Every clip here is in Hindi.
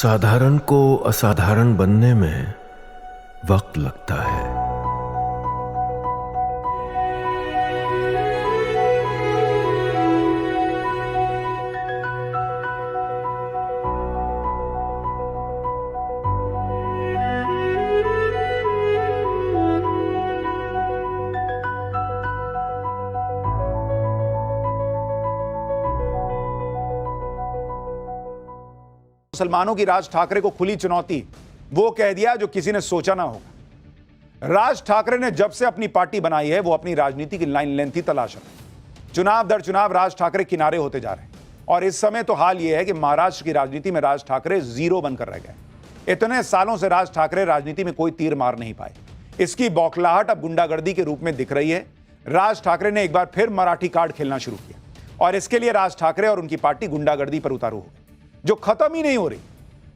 साधारण को असाधारण बनने में वक्त लगता है। मुसलमानों की राज ठाकरे को खुली चुनौती, वो कह दिया जो किसी ने सोचा ना होगा। राज ठाकरे ने जब से अपनी पार्टी बनाई है वो अपनी राजनीति की लाइन लेंथ ही तलाश रहे हैं। चुनाव दर चुनाव राज ठाकरे किनारे होते जा रहे हैं और इस समय तो हाल यह है कि महाराष्ट्र की राजनीति में राज ठाकरे जीरो बनकर रह गए। इतने सालों से राज ठाकरे राजनीति में कोई तीर मार नहीं पाए। इसकी बौखलाहट अब गुंडागर्दी के रूप में दिख रही है। राज ठाकरे ने एक बार फिर मराठी कार्ड खेलना शुरू किया और इसके लिए राज ठाकरे और उनकी पार्टी गुंडागर्दी पर उतारू हो गई, जो खत्म ही नहीं हो रही।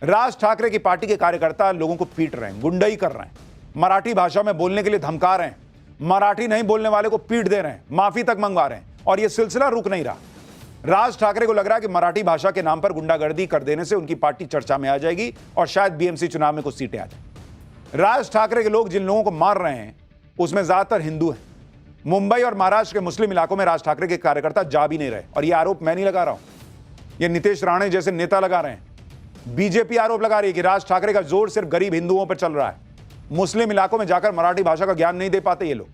राज ठाकरे की पार्टी के कार्यकर्ता लोगों को पीट रहे हैं, गुंडाई कर रहे हैं, मराठी भाषा में बोलने के लिए धमका रहे हैं, मराठी नहीं बोलने वाले को पीट दे रहे हैं, माफी तक मंगवा रहे हैं और यह सिलसिला रुक नहीं रहा। राज ठाकरे को लग रहा है कि मराठी भाषा के नाम पर गुंडागर्दी कर देने से उनकी पार्टी चर्चा में आ जाएगी और शायद बीएमसी चुनाव में कुछ सीटें आ जाए। राज ठाकरे के लोग जिन लोगों को मार रहे हैं उसमें ज्यादातर हिंदू हैं। मुंबई और महाराष्ट्र के मुस्लिम इलाकों में राज ठाकरे के कार्यकर्ता जा भी नहीं रहे और यह आरोप मैं नहीं लगा रहा हूं, ये नीतीश राणे जैसे नेता लगा रहे हैं। बीजेपी आरोप लगा रही है कि राज ठाकरे का जोर सिर्फ गरीब हिंदुओं पर चल रहा है। मुस्लिम इलाकों में जाकर मराठी भाषा का ज्ञान नहीं दे पाते ये लोग।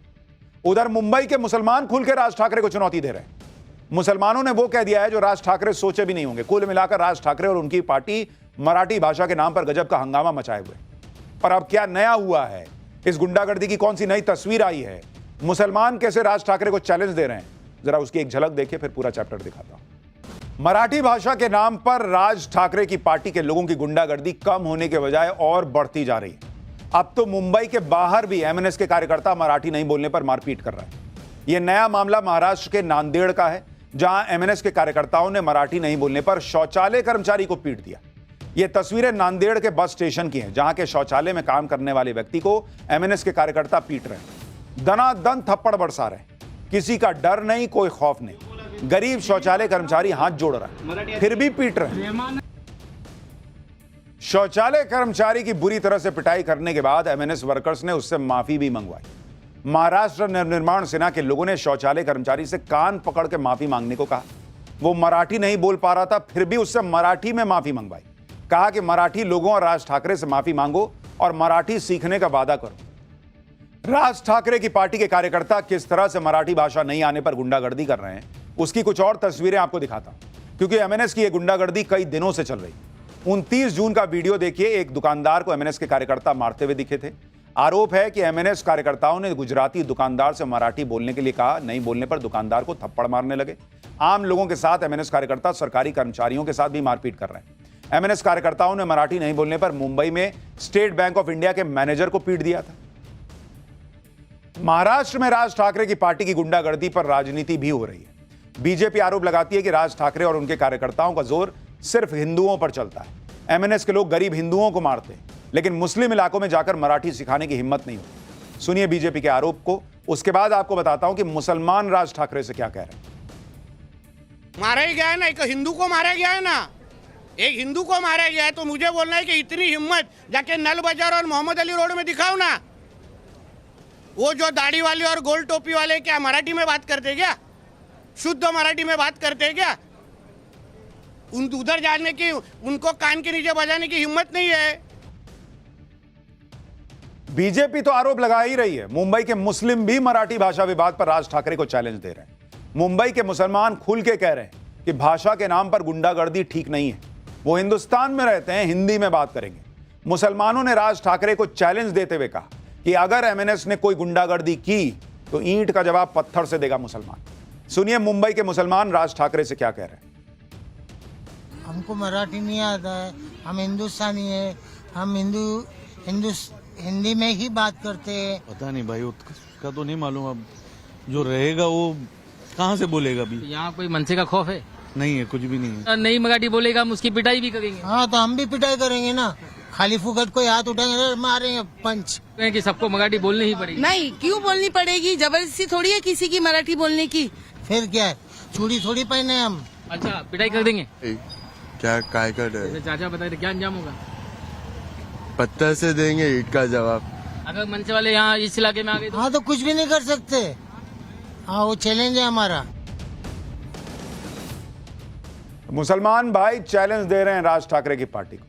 उधर मुंबई के मुसलमान खुल के राज ठाकरे को चुनौती दे रहे हैं। मुसलमानों ने वो कह दिया है जो राज ठाकरे सोचे भी नहीं होंगे। कुल मिलाकर राज ठाकरे और उनकी पार्टी मराठी भाषा के नाम पर गजब का हंगामा मचाए हुए। पर अब क्या नया हुआ है? इस गुंडागर्दी की कौन सी नई तस्वीर आई है? मुसलमान कैसे राज ठाकरे को चैलेंज दे रहे हैं? जरा उसकी एक झलक देखिए, फिर पूरा चैप्टर दिखाता हूं। मराठी भाषा के नाम पर राज ठाकरे की पार्टी के लोगों की गुंडागर्दी कम होने के बजाय और बढ़ती जा रही है। अब तो मुंबई के बाहर भी एमएनएस के कार्यकर्ता मराठी नहीं बोलने पर मारपीट कर रहे हैं। यह नया मामला महाराष्ट्र के नांदेड़ का है, जहां एमएनएस के कार्यकर्ताओं ने मराठी नहीं बोलने पर शौचालय कर्मचारी को पीट दिया। यह तस्वीरें नांदेड़ के बस स्टेशन की हैं, जहां के शौचालय में काम करने वाले व्यक्ति को एमएनएस के कार्यकर्ता पीट रहे हैं, दनादन थप्पड़ बरसा रहे हैं। किसी का डर नहीं, कोई खौफ नहीं। गरीब शौचालय कर्मचारी हाथ जोड़ रहा है, फिर भी पीट रहे हैं। शौचालय कर्मचारी की बुरी तरह से पिटाई करने के बाद एमएनएस वर्कर्स ने उससे माफी भी मंगवाई। महाराष्ट्र नवनिर्माण सेना के लोगों ने शौचालय कर्मचारी से कान पकड़ के माफी मांगने को कहा। वो मराठी नहीं बोल पा रहा था, फिर भी उससे मराठी में माफी मंगवाई। कहा कि मराठी लोगों और राज ठाकरे से माफी मांगो और मराठी सीखने का वादा करो। राज ठाकरे की पार्टी के कार्यकर्ता किस तरह से मराठी भाषा नहीं आने पर गुंडागर्दी कर रहे हैं, उसकी कुछ और तस्वीरें आपको दिखाता हूं, क्योंकि एमएनएस की यह गुंडागर्दी कई दिनों से चल रही। 29 जून का वीडियो देखिए। एक दुकानदार को एमएनएस के कार्यकर्ता मारते हुए दिखे थे। आरोप है कि एमएनएस कार्यकर्ताओं ने गुजराती दुकानदार से मराठी बोलने के लिए कहा, नहीं बोलने पर दुकानदार को थप्पड़ मारने लगे। आम लोगों के साथ एमएनएस कार्यकर्ता सरकारी कर्मचारियों के साथ भी मारपीट कर रहे हैं। एमएनएस कार्यकर्ताओं ने मराठी नहीं बोलने पर मुंबई में स्टेट बैंक ऑफ इंडिया के मैनेजर को पीट दिया था। महाराष्ट्र में राज ठाकरे की पार्टी की गुंडागर्दी पर राजनीति भी हो रही है। बीजेपी आरोप लगाती है कि राज ठाकरे और उनके कार्यकर्ताओं का जोर सिर्फ हिंदुओं पर चलता है। एमएनएस के लोग गरीब हिंदुओं को मारते हैं, लेकिन मुस्लिम इलाकों में जाकर मराठी सिखाने की हिम्मत नहीं होती। सुनिए बीजेपी के आरोप को, उसके बाद आपको बताता हूं कि मुसलमान राज ठाकरे से क्या कह रहे हैं। मारा ही गया है ना, एक हिंदू को मारा गया है ना, एक हिंदू को मारा गया है, तो मुझे बोलना है कि इतनी हिम्मत जाके नल बाजार और मोहम्मद अली रोड में दिखाओ ना। वो जो दाढ़ी वाले और गोल टोपी वाले क्या मराठी में बात करते क्या? शुद्ध मराठी में बात करते हैं क्या? उधर जाने की, उनको कान के नीचे बजाने की हिम्मत नहीं है। बीजेपी तो आरोप लगा ही रही है। मुंबई के मुस्लिम भी मराठी भाषा विवाद पर राज ठाकरे को चैलेंज दे रहे हैं। मुंबई के मुसलमान खुल के कह रहे हैं कि भाषा के नाम पर गुंडागर्दी ठीक नहीं है। वो हिंदुस्तान में रहते हैं, हिंदी में बात करेंगे। मुसलमानों ने राज ठाकरे को चैलेंज देते हुए कहा कि अगर एमएनएस ने कोई गुंडागर्दी की तो ईंट का जवाब पत्थर से देगा मुसलमान। सुनिए मुंबई के मुसलमान राज ठाकरे से क्या कह रहे हैं। हमको मराठी नहीं आता है, हम हिंदुस्तानी है, हम हिंदी में ही बात करते हैं। पता नहीं भाई, उसका तो नहीं मालूम। अब जो रहेगा वो कहाँ से बोलेगा? अभी यहाँ कोई मनसे का खौफ है? नहीं है, कुछ भी नहीं है। नहीं मराठी बोलेगा हम उसकी पिटाई भी करेंगे। हाँ तो हम भी पिटाई करेंगे ना। खाली फुकट कोई हाथ उठाएंगे मारेंगे पंच। कि सबको मराठी बोलनी ही पड़ेगी। नहीं, क्यों बोलनी पड़ेगी? जबरदस्ती थोड़ी है किसी की मराठी बोलने की। फिर क्या है, चूड़ी थोड़ी पहने हम। अच्छा, पिटाई कर देंगे? क्या काय का डर? जैसे चाचा बताए थे क्या अंजाम होगा? पत्थर से देंगे ईंट का जवाब। अगर मनसे वाले यहाँ इस इलाके में आ गए तो हाँ तो कुछ भी नहीं कर सकते। हाँ वो चैलेंज है हमारा। मुसलमान भाई चैलेंज दे रहे हैं राज ठाकरे की पार्टी को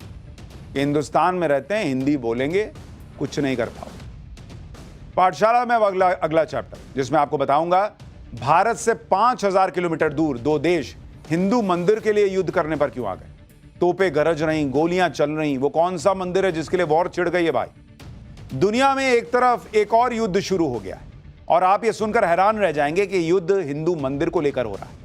कि हिंदुस्तान में रहते हैं, हिंदी बोलेंगे, कुछ नहीं कर पाओगे। पाठशाला में अब अगला चैप्टर जिसमें आपको बताऊंगा भारत से 5000 किलोमीटर दूर दो देश हिंदू मंदिर के लिए युद्ध करने पर क्यों आ गए। तोपें गरज रही, गोलियां चल रही, वो कौन सा मंदिर है जिसके लिए वॉर छिड़ गई है भाई। दुनिया में एक तरफ एक और युद्ध शुरू हो गया है और आप ये सुनकर हैरान रह जाएंगे कि युद्ध हिंदू मंदिर को लेकर हो रहा है।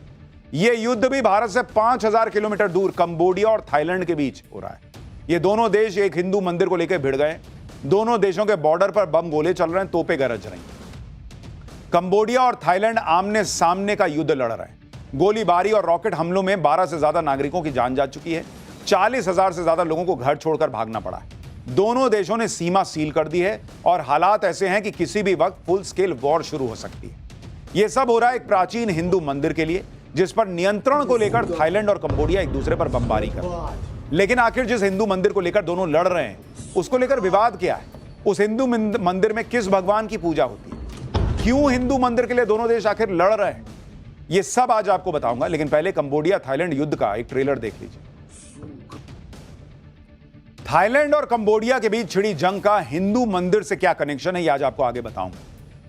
यह युद्ध भी भारत से 5000 किलोमीटर दूर कंबोडिया और थाईलैंड के बीच हो रहा है। ये दोनों देश एक हिंदू मंदिर को लेकर भिड़ गए। दोनों देशों के बॉर्डर पर बम गोले चल रहे हैं, तोपें गरज रही। कंबोडिया और थाईलैंड आमने सामने का युद्ध लड़ रहे हैं। गोलीबारी और रॉकेट हमलों में 12 से ज्यादा नागरिकों की जान जा चुकी है। 40,000 से ज्यादा लोगों को घर छोड़कर भागना पड़ा है। दोनों देशों ने सीमा सील कर दी है और हालात ऐसे हैं कि किसी भी वक्त फुल स्केल वॉर शुरू हो सकती है। यह सब हो रहा है एक प्राचीन हिंदू मंदिर के लिए जिस पर नियंत्रण को लेकर थाईलैंड और कंबोडिया एक दूसरे पर बमबारी कर रहे हैं। लेकिन आखिर जिस हिंदू मंदिर को लेकर दोनों लड़ रहे हैं उसको लेकर विवाद क्या है? उस हिंदू मंदिर में किस भगवान की पूजा होती है? क्यों हिंदू मंदिर के लिए दोनों देश आखिर लड़ रहे हैं? यह सब आज आपको बताऊंगा, लेकिन पहले कंबोडिया थाईलैंड युद्ध का एक ट्रेलर देख लीजिए। थाईलैंड और कंबोडिया के बीच छिड़ी जंग का हिंदू मंदिर से क्या कनेक्शन है, यह आज आपको आगे बताऊंगा।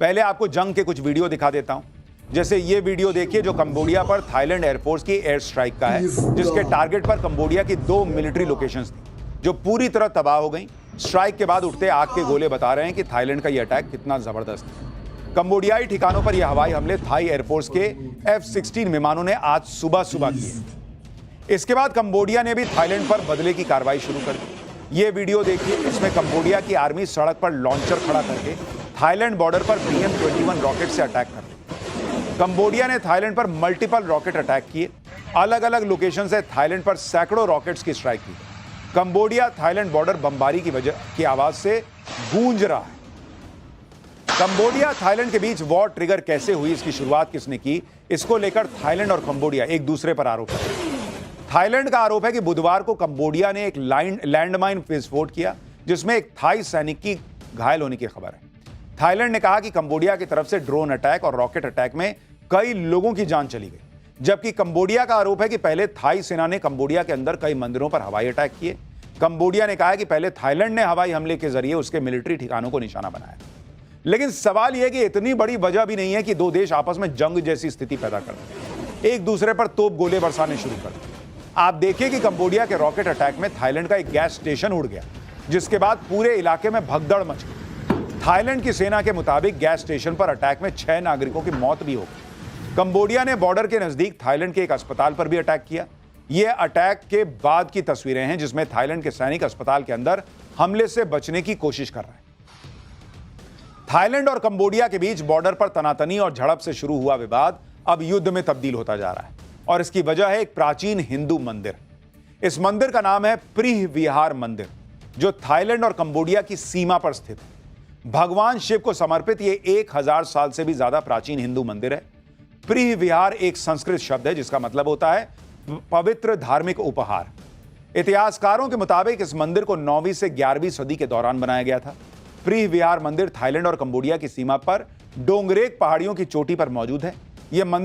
पहले आपको जंग के कुछ वीडियो दिखा देता हूं। जैसे ये वीडियो देखिए जो कंबोडिया पर थाईलैंड एयरफोर्स की एयर स्ट्राइक का है, जिसके टारगेट पर कंबोडिया की 2 मिलिट्री लोकेशंस थी जो पूरी तरह तबाह हो गई। स्ट्राइक के बाद उठते आग के गोले बता रहे हैं कि थाईलैंड का यह अटैक कितना जबरदस्त है। कंबोडियाई ठिकानों पर यह हवाई हमले थाई एयरफोर्स के F-16 विमानों ने आज सुबह किए। इसके बाद कंबोडिया ने भी थाईलैंड पर बदले की कार्रवाई शुरू कर दी। यह वीडियो देखिए, इसमें कंबोडिया की आर्मी सड़क पर लॉन्चर खड़ा करके थाईलैंड बॉर्डर पर BM-21 रॉकेट से अटैक कर रही। कंबोडिया ने थाईलैंड पर मल्टीपल रॉकेट अटैक किए। अलग अलग लोकेशन से थाईलैंड पर सैकड़ों रॉकेट्स की स्ट्राइक की। कंबोडिया थाईलैंड बॉर्डर बमबारी की आवाज से गूंज रहा है। कंबोडिया थाईलैंड के बीच वॉर ट्रिगर कैसे हुई, इसकी शुरुआत किसने की, इसको लेकर थाईलैंड और कंबोडिया एक दूसरे पर आरोप है। थाईलैंड का आरोप है कि बुधवार को कंबोडिया ने एक लैंडमाइन विस्फोट किया जिसमें एक थाई सैनिक की घायल होने की खबर है। थाईलैंड ने कहा कि कंबोडिया की तरफ से ड्रोन अटैक और रॉकेट अटैक में कई लोगों की जान चली गई, जबकि कंबोडिया का आरोप है कि पहले थाई सेना ने कंबोडिया के अंदर कई मंदिरों पर हवाई अटैक किए। कंबोडिया ने कहा कि पहले थाईलैंड ने हवाई हमले के जरिए उसके मिलिट्री ठिकानों को निशाना बनाया। लेकिन सवाल यह कि इतनी बड़ी वजह भी नहीं है कि दो देश आपस में जंग जैसी स्थिति पैदा कर दें, एक दूसरे पर तोप गोले बरसाने शुरू कर दें। आप देखिए कि कंबोडिया के रॉकेट अटैक में थाईलैंड का एक गैस स्टेशन उड़ गया, जिसके बाद पूरे इलाके में भगदड़ मच गई। थाईलैंड की सेना के मुताबिक गैस स्टेशन पर अटैक में 6 नागरिकों की मौत भी हो गई। कंबोडिया ने बॉर्डर के नजदीक थाईलैंड के एक अस्पताल पर भी अटैक किया। यह अटैक के बाद की तस्वीरें हैं जिसमें थाईलैंड के सैनिक अस्पताल के अंदर हमले से बचने की कोशिश कर रहे हैं। थाईलैंड और कंबोडिया के बीच बॉर्डर पर तनातनी और झड़प से शुरू हुआ विवाद अब युद्ध में तब्दील होता जा रहा है और इसकी वजह है एक प्राचीन हिंदू मंदिर। इस मंदिर का नाम है प्रीह विहार मंदिर, जो थाईलैंड और कंबोडिया की सीमा पर स्थित है। भगवान शिव को समर्पित यह 1000 साल से भी ज्यादा प्राचीन हिंदू मंदिर है। प्रीह विहार एक संस्कृत शब्द है जिसका मतलब होता है पवित्र धार्मिक उपहार। इतिहासकारों के मुताबिक इस मंदिर को 9वीं से 11वीं सदी के दौरान बनाया गया था। प्रीह विहार मंदिर थाईलैंड और कंबोडिया की सीमा पर डोंगरेक पहाड़ियों की चोटी पर मौजूद है। यह मंदिर